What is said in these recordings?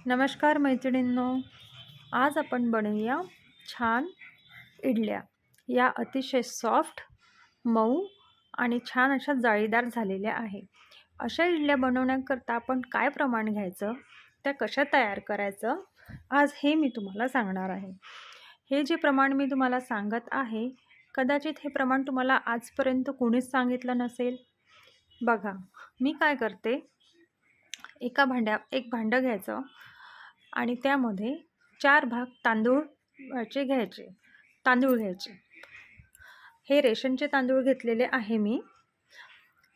नमस्कार मैत्रिणींनो, आज आपण बनवूया छान इडल्या. या अतिशय सॉफ्ट, मऊ आणि छान अशा जाळीदार झालेल्या आहे. अशा इडल्या बनवण्याकरता आपण काय प्रमाण घ्यायचं, त्या कशा तयार करायचं, आज हे मी तुम्हाला सांगणार आहे. हे जे प्रमाण मी तुम्हाला सांगत आहे, कदाचित हे प्रमाण तुम्हाला आजपर्यंत कोणीच सांगितलं नसेल. बघा, मी काय करते, एक भांडं घ्यायचं आणि त्यामध्ये 4 भाग तांदूळ घ्यायचे. हे रेशनचे तांदूळ घेतलेले आहे मी.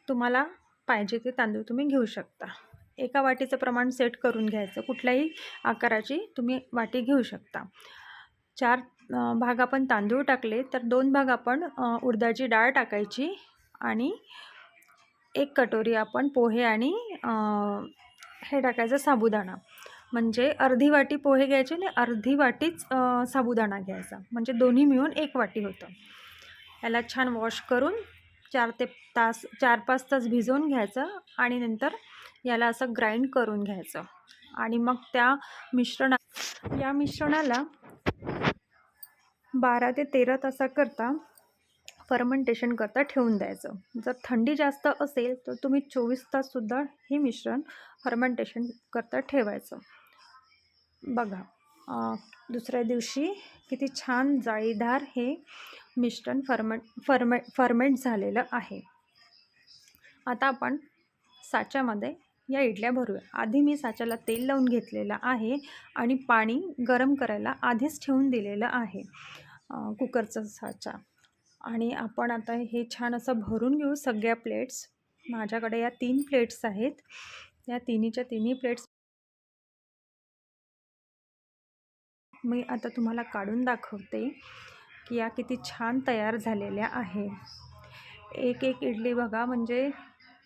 तुम्हाला पाहिजे ते तांदूळ तुम्ही घेऊ शकता. एका वाटीचं प्रमाण सेट करून घ्यायचं. कुठल्याही आकाराची तुम्ही वाटी घेऊ शकता. 4 भाग आपण तांदूळ टाकले तर 2 भाग आपण उडदाची डाळ टाकायची आणि 1 कटोरी आपण पोहे आणि हे टाकायचं साबुदाणा. म्हणजे अर्धी वाटी पोहे घ्यायचे आणि अर्धी वाटीच साबुदाणा घ्यायचा. म्हणजे दोन्ही मिळून 1 वाटी होतं. याला छान वॉश करून 4-5 तास भिजवून घ्यायचं आणि नंतर याला असं ग्राइंड करून घ्यायचं. आणि मग या मिश्रणाला 12 ते 13 तासाकरता फर्मेंटेशन करता ठेवून द्यायचं. जर थंडी जास्त असेल तर तुम्ही 24 ताससुद्धा हे मिश्रण फर्मेंटेशन करता ठेवायचं. बघा, दुसऱ्या दिवशी किती छान जाळीदार हे मिश्रण फर्मेंट झालेलं आहे. आता आपण साच्यामध्ये या इडल्या भरूया. आधी मी साच्याला तेल लावून घेतलेलं आहे आणि पाणी गरम करायला आधीच ठेवून दिलेलं आहे कुकरचा साचा. आणि आपण आता हे छान असं भरून घेऊ सगळ्या प्लेट्स. माझ्याकडे या 3 प्लेट्स आहेत. या तिन्ही प्लेट्स मी आता तुम्हाला काढून दाखवते की या किती छान तयार झालेल्या आहे. एक इडली बघा, म्हणजे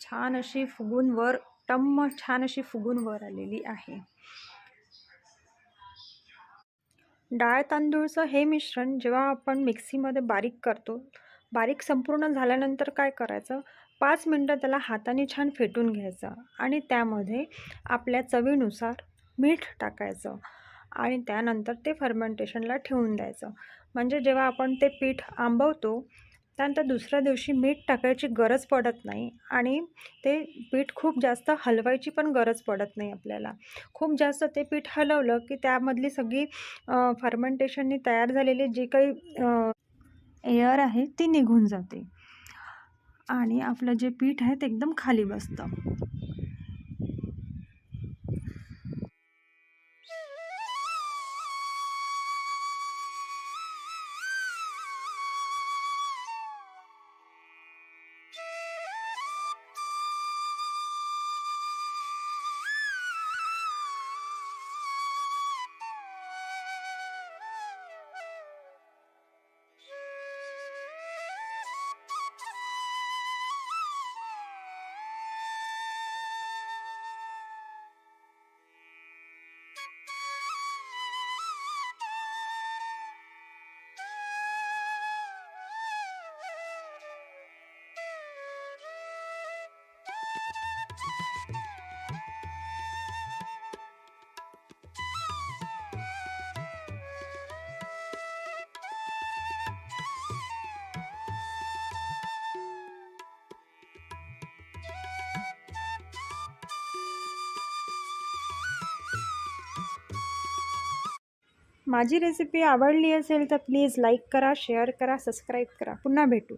छान अशी फुगून वर छान अशी फुगून वर आलेली आहे. डाळ तांदूळचं हे मिश्रण जेव्हा आपण मिक्सीमध्ये बारीक करतो, बारीक संपूर्ण झाल्यानंतर काय करायचं, 5 मिनटं त्याला हाताने छान फेटून घ्यायचं आणि त्यामध्ये आपल्या चवीनुसार मीठ टाकायचं आणि त्यानंतर ते फर्मेंटेशनला ठेवून द्यायचं. म्हणजे जेव्हा आपण ते पीठ आंबवतो त्यानंतर दुसऱ्या दिवशी मीठ टाकायची गरज पडत नाही आणि ते पीठ खूप जास्त हलवायची पण गरज पडत नाही आपल्याला. खूप जास्त ते पीठ हलवलं की त्यामधली सगळी फर्मेंटेशननी तयार झालेली जी काही एअर आहे ती निघून जाते आणि आपलं जे पीठ आहे ते एकदम खाली बसतं. माझी रेसिपी आवडली असेल तर प्लीज लाईक करा, शेअर करा, सबस्क्राईब करा. पुन्हा भेटू.